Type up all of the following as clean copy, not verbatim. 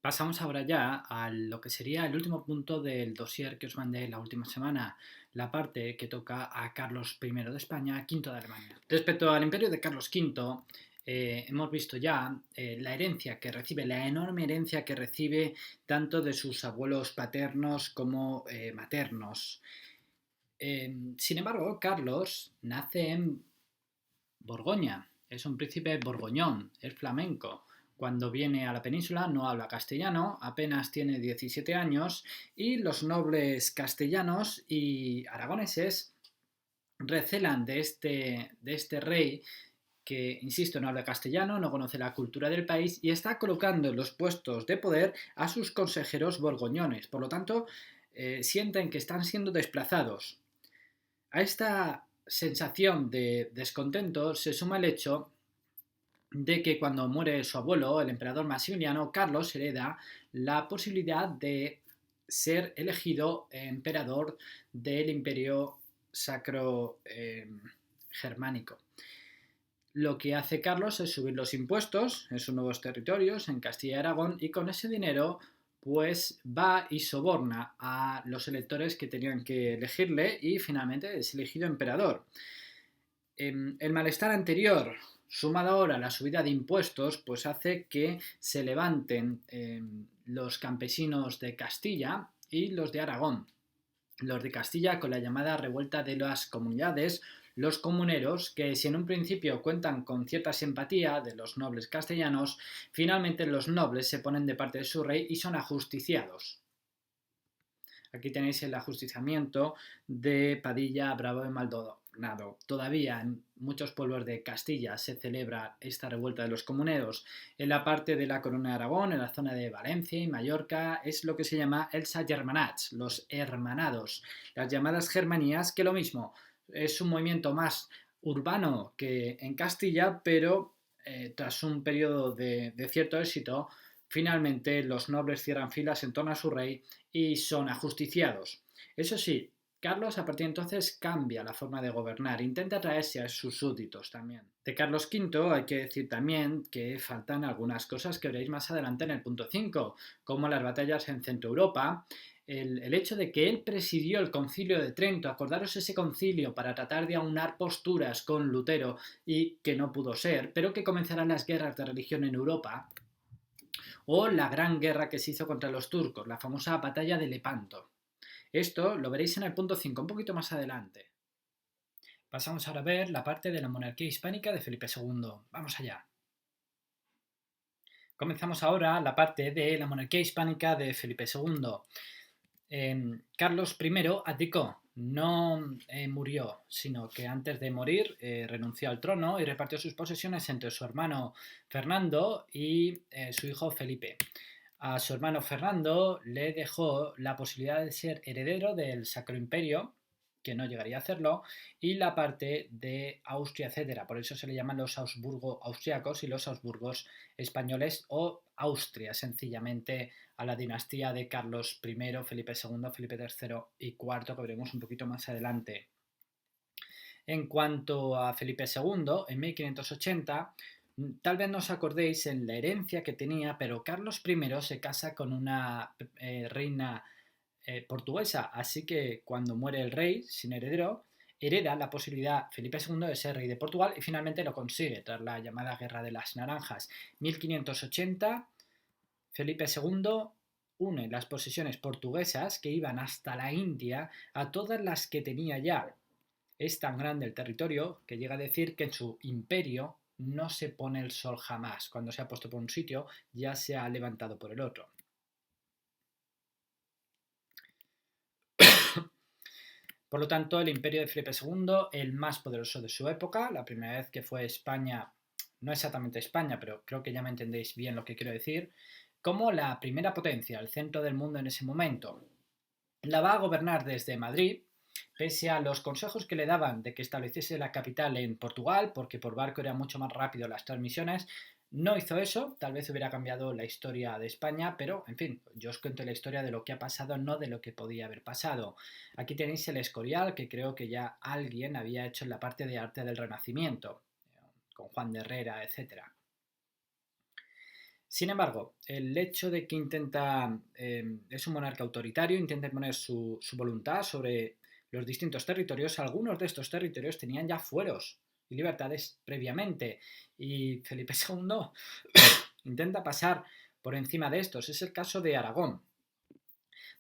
Pasamos ahora ya a lo que sería el último punto del dossier que os mandé la última semana, la parte que toca a Carlos I de España, V de Alemania. Respecto al imperio de Carlos V, hemos visto ya la herencia que recibe, la enorme herencia que recibe tanto de sus abuelos paternos como maternos. Sin embargo, Carlos nace en Borgoña, es un príncipe borgoñón, es flamenco. Cuando viene a la península no habla castellano, apenas tiene 17 años y los nobles castellanos y aragoneses recelan de este rey que, insisto, no habla castellano, no conoce la cultura del país y está colocando en los puestos de poder a sus consejeros borgoñones. Por lo tanto, sienten que están siendo desplazados. A esta sensación de descontento se suma el hecho de que cuando muere su abuelo, el emperador Maximiliano, Carlos hereda la posibilidad de ser elegido emperador del imperio sacro germánico. Lo que hace Carlos es subir los impuestos en sus nuevos territorios, en Castilla y Aragón, y con ese dinero pues va y soborna a los electores que tenían que elegirle y finalmente es elegido emperador. El malestar anterior, sumado ahora a la subida de impuestos, pues hace que se levanten los campesinos de Castilla y los de Aragón. Los de Castilla con la llamada revuelta de las comunidades, los comuneros, que si en un principio cuentan con cierta simpatía de los nobles castellanos, finalmente los nobles se ponen de parte de su rey y son ajusticiados. Aquí tenéis el ajusticiamiento de Padilla, Bravo y Maldonado. Todavía en muchos pueblos de Castilla se celebra esta revuelta de los comuneros. En la parte de la Corona de Aragón, en la zona de Valencia y Mallorca, es lo que se llama els agermanats, los hermanados, las llamadas germanías, que lo mismo, es un movimiento más urbano que en Castilla, pero tras un periodo de cierto éxito, finalmente los nobles cierran filas en torno a su rey y son ajusticiados. Eso sí, Carlos a partir de entonces cambia la forma de gobernar, intenta atraerse a sus súbditos también. De Carlos V hay que decir también que faltan algunas cosas que veréis más adelante en el punto 5, como las batallas en Centro Europa, el hecho de que él presidió el concilio de Trento, acordaros ese concilio para tratar de aunar posturas con Lutero y que no pudo ser, pero que comenzarán las guerras de religión en Europa, o la gran guerra que se hizo contra los turcos, la famosa batalla de Lepanto. Esto lo veréis en el punto 5, un poquito más adelante. Pasamos ahora a ver la parte de la monarquía hispánica de Felipe II. Vamos allá. Comenzamos ahora la parte de la monarquía hispánica de Felipe II. Carlos I abdicó, no murió, sino que antes de morir renunció al trono y repartió sus posesiones entre su hermano Fernando y su hijo Felipe. A su hermano Fernando le dejó la posibilidad de ser heredero del Sacro Imperio, que no llegaría a hacerlo, y la parte de Austria, etc. Por eso se le llaman los Habsburgo austriacos y los Habsburgos españoles, o Austria, sencillamente, a la dinastía de Carlos I, Felipe II, Felipe III y IV, que veremos un poquito más adelante. En cuanto a Felipe II, en 1580, tal vez no os acordéis en la herencia que tenía, pero Carlos I se casa con una reina portuguesa, así que cuando muere el rey sin heredero, hereda la posibilidad Felipe II de ser rey de Portugal y finalmente lo consigue tras la llamada Guerra de las Naranjas. 1580, Felipe II une las posesiones portuguesas que iban hasta la India a todas las que tenía ya. Es tan grande el territorio que llega a decir que en su imperio no se pone el sol jamás. Cuando se ha puesto por un sitio, ya se ha levantado por el otro. Por lo tanto, el imperio de Felipe II, el más poderoso de su época, la primera vez que fue España, no exactamente España, pero creo que ya me entendéis bien lo que quiero decir, como la primera potencia, el centro del mundo en ese momento. La va a gobernar desde Madrid, pese a los consejos que le daban de que estableciese la capital en Portugal, porque por barco era mucho más rápido las transmisiones. No hizo eso, tal vez hubiera cambiado la historia de España, pero en fin, yo os cuento la historia de lo que ha pasado, no de lo que podía haber pasado. Aquí tenéis el Escorial, que creo que ya alguien había hecho en la parte de arte del Renacimiento, con Juan de Herrera, etc. Sin embargo, el hecho de que es un monarca autoritario, intenta imponer su voluntad sobre los distintos territorios, algunos de estos territorios tenían ya fueros y libertades previamente, y Felipe II intenta pasar por encima de estos. Es el caso de Aragón.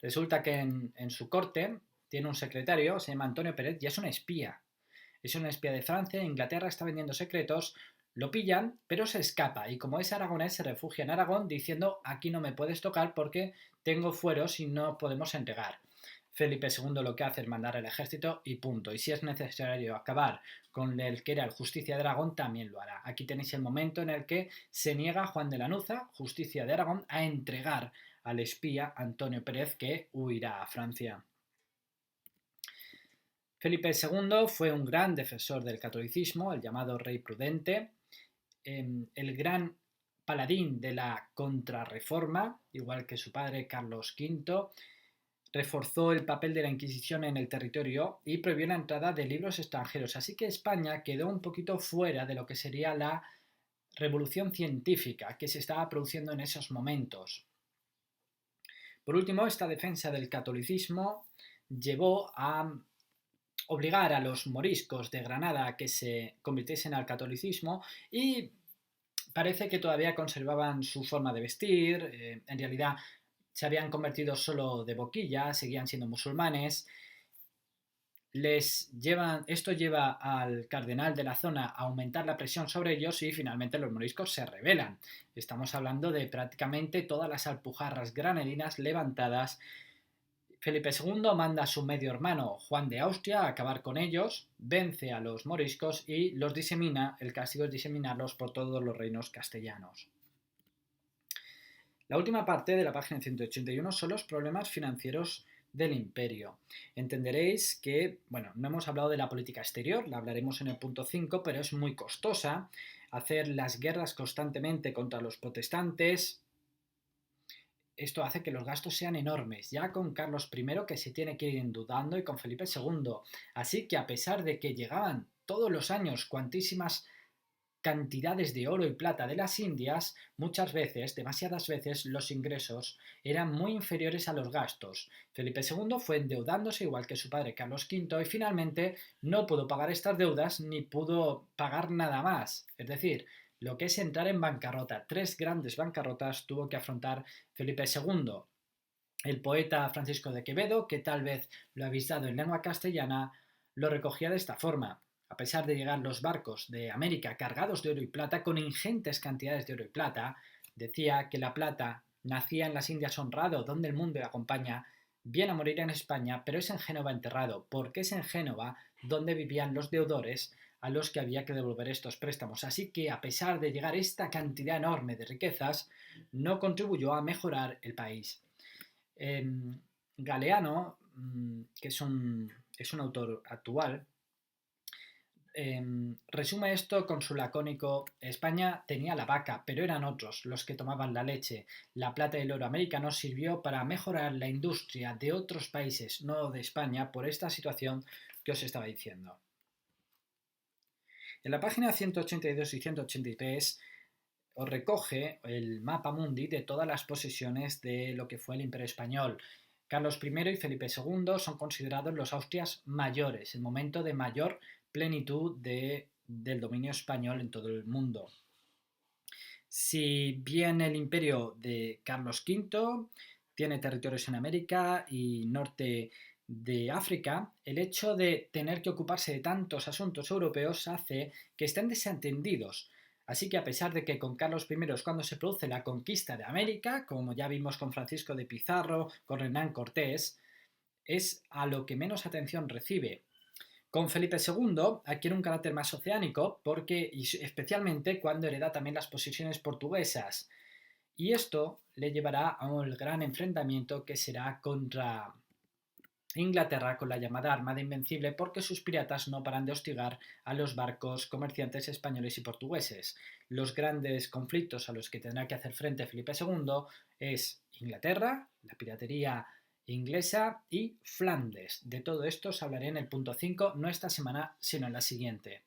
Resulta que en su corte tiene un secretario, se llama Antonio Pérez, y es un espía. Es un espía de Francia, Inglaterra está vendiendo secretos, lo pillan, pero se escapa, y como es aragonés se refugia en Aragón diciendo aquí no me puedes tocar porque tengo fueros y no podemos entregar. Felipe II lo que hace es mandar el ejército y punto. Y si es necesario acabar con el que era el Justicia de Aragón, también lo hará. Aquí tenéis el momento en el que se niega Juan de Lanuza, Justicia de Aragón, a entregar al espía Antonio Pérez, que huirá a Francia. Felipe II fue un gran defensor del catolicismo, el llamado Rey Prudente, el gran paladín de la contrarreforma, igual que su padre Carlos V, reforzó el papel de la Inquisición en el territorio y prohibió la entrada de libros extranjeros. Así que España quedó un poquito fuera de lo que sería la revolución científica que se estaba produciendo en esos momentos. Por último, esta defensa del catolicismo llevó a obligar a los moriscos de Granada a que se convirtiesen al catolicismo y parece que todavía conservaban su forma de vestir, en realidad se habían convertido solo de boquilla, seguían siendo musulmanes. Esto lleva al cardenal de la zona a aumentar la presión sobre ellos y finalmente los moriscos se rebelan. Estamos hablando de prácticamente todas las alpujarras granadinas levantadas. Felipe II manda a su medio hermano Juan de Austria a acabar con ellos, vence a los moriscos y los disemina. El castigo es diseminarlos por todos los reinos castellanos. La última parte de la página 181 son los problemas financieros del imperio. Entenderéis que, bueno, no hemos hablado de la política exterior, la hablaremos en el punto 5, pero es muy costosa. Hacer las guerras constantemente contra los protestantes, esto hace que los gastos sean enormes, ya con Carlos I que se tiene que ir endeudando y con Felipe II. Así que a pesar de que llegaban todos los años cuantísimas cantidades de oro y plata de las Indias, muchas veces, demasiadas veces, los ingresos eran muy inferiores a los gastos. Felipe II fue endeudándose igual que su padre Carlos V y finalmente no pudo pagar estas deudas ni pudo pagar nada más. Es decir, lo que es entrar en bancarrota. 3 grandes bancarrotas tuvo que afrontar Felipe II. El poeta Francisco de Quevedo, que tal vez lo habéis dado en lengua castellana, lo recogía de esta forma. A pesar de llegar los barcos de América cargados de oro y plata, con ingentes cantidades de oro y plata, decía que la plata nacía en las Indias honrado, donde el mundo le acompaña, viene a morir en España, pero es en Génova enterrado, porque es en Génova donde vivían los deudores a los que había que devolver estos préstamos. Así que, a pesar de llegar esta cantidad enorme de riquezas, no contribuyó a mejorar el país. Galeano, que es un autor actual, resume esto con su lacónico: España tenía la vaca, pero eran otros los que tomaban la leche. La plata y el oro americano sirvió para mejorar la industria de otros países, no de España, por esta situación que os estaba diciendo. En la página 182 y 183 os recoge el mapa mundi de todas las posesiones de lo que fue el Imperio Español. Carlos I y Felipe II son considerados los Austrias mayores, el momento de mayor plenitud del dominio español en todo el mundo. Si bien el imperio de Carlos V tiene territorios en América y norte de África, el hecho de tener que ocuparse de tantos asuntos europeos hace que estén desentendidos. Así que a pesar de que con Carlos I es cuando se produce la conquista de América, como ya vimos con Francisco de Pizarro, con Hernán Cortés, es a lo que menos atención recibe. Con Felipe II adquiere un carácter más oceánico porque, y especialmente cuando hereda también las posesiones portuguesas. Y esto le llevará a un gran enfrentamiento que será contra Inglaterra con la llamada Armada Invencible, porque sus piratas no paran de hostigar a los barcos comerciantes españoles y portugueses. Los grandes conflictos a los que tendrá que hacer frente Felipe II es Inglaterra, la piratería inglesa y Flandes. De todo esto os hablaré en el punto 5, no esta semana, sino en la siguiente.